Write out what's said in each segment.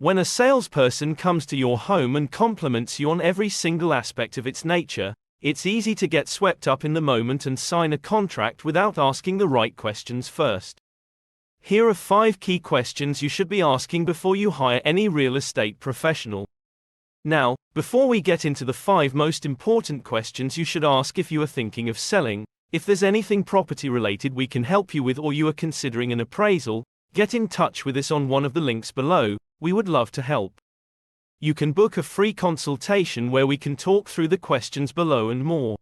When a salesperson comes to your home and compliments you on every single aspect of its nature, it's easy to get swept up in the moment and sign a contract without asking the right questions first. Here are 5 key questions you should be asking before you hire any real estate professional. Now, before we get into the 5 most important questions you should ask if you are thinking of selling, if there's anything property related we can help you with or you are considering an appraisal, get in touch with us on one of the links below. We would love to help. You can book a free consultation where we can talk through the questions below and more.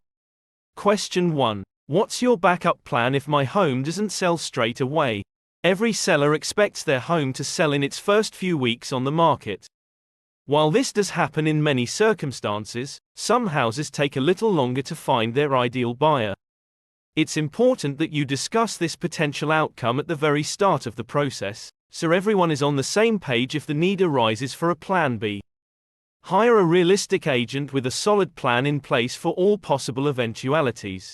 Question 1. What's your backup plan if my home doesn't sell straight away? Every seller expects their home to sell in its first few weeks on the market. While this does happen in many circumstances, some houses take a little longer to find their ideal buyer. It's important that you discuss this potential outcome at the very start of the process, so everyone is on the same page if the need arises for a plan B. Hire a realistic agent with a solid plan in place for all possible eventualities.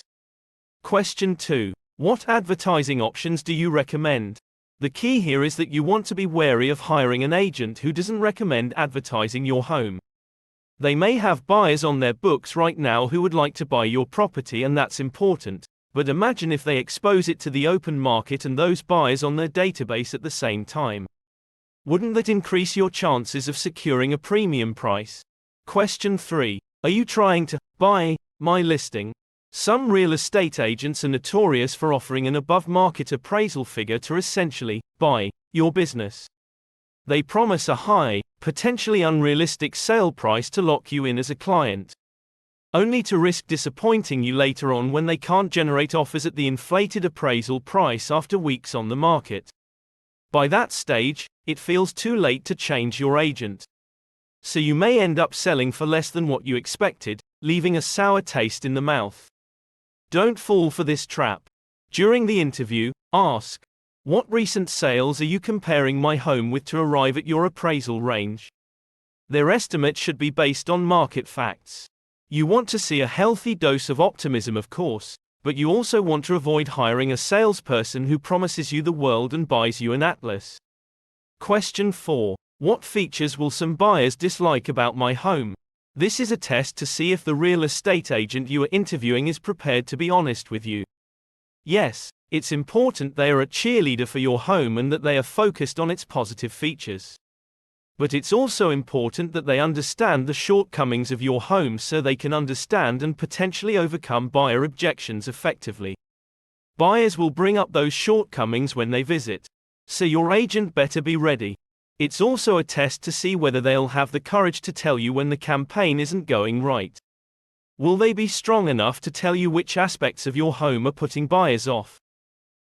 Question 2. What advertising options do you recommend? The key here is that you want to be wary of hiring an agent who doesn't recommend advertising your home. They may have buyers on their books right now who would like to buy your property, and that's important. But imagine if they expose it to the open market and those buyers on their database at the same time. Wouldn't that increase your chances of securing a premium price? Question 3. Are you trying to buy my listing? Some real estate agents are notorious for offering an above-market appraisal figure to essentially buy your business. They promise a high, potentially unrealistic sale price to lock you in as a client, only to risk disappointing you later on when they can't generate offers at the inflated appraisal price after weeks on the market. By that stage, it feels too late to change your agent. So you may end up selling for less than what you expected, leaving a sour taste in the mouth. Don't fall for this trap. During the interview, ask, "What recent sales are you comparing my home with to arrive at your appraisal range?" Their estimate should be based on market facts. You want to see a healthy dose of optimism, of course, but you also want to avoid hiring a salesperson who promises you the world and buys you an atlas. Question 4. What features will some buyers dislike about my home? This is a test to see if the real estate agent you are interviewing is prepared to be honest with you. Yes, it's important they are a cheerleader for your home and that they are focused on its positive features. But it's also important that they understand the shortcomings of your home so they can understand and potentially overcome buyer objections effectively. Buyers will bring up those shortcomings when they visit, so your agent better be ready. It's also a test to see whether they'll have the courage to tell you when the campaign isn't going right. Will they be strong enough to tell you which aspects of your home are putting buyers off?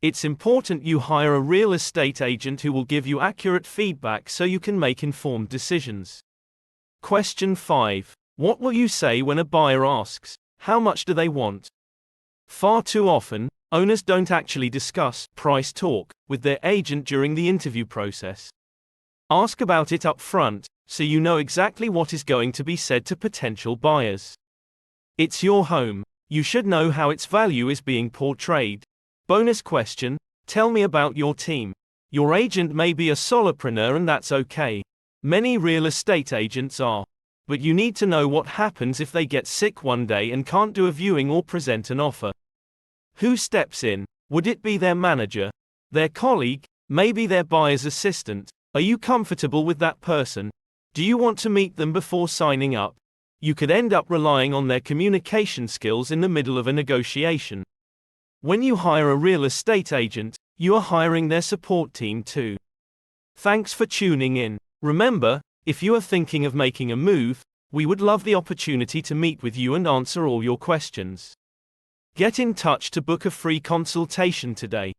It's important you hire a real estate agent who will give you accurate feedback so you can make informed decisions. Question 5. What will you say when a buyer asks, "How much do they want?" Far too often, owners don't actually discuss price talk with their agent during the interview process. Ask about it up front, so you know exactly what is going to be said to potential buyers. It's your home. You should know how its value is being portrayed. Bonus question, tell me about your team. Your agent may be a solopreneur and that's okay. Many real estate agents are. But you need to know what happens if they get sick one day and can't do a viewing or present an offer. Who steps in? Would it be their manager? Their colleague? Maybe their buyer's assistant? Are you comfortable with that person? Do you want to meet them before signing up? You could end up relying on their communication skills in the middle of a negotiation. When you hire a real estate agent, you are hiring their support team too. Thanks for tuning in. Remember, if you are thinking of making a move, we would love the opportunity to meet with you and answer all your questions. Get in touch to book a free consultation today.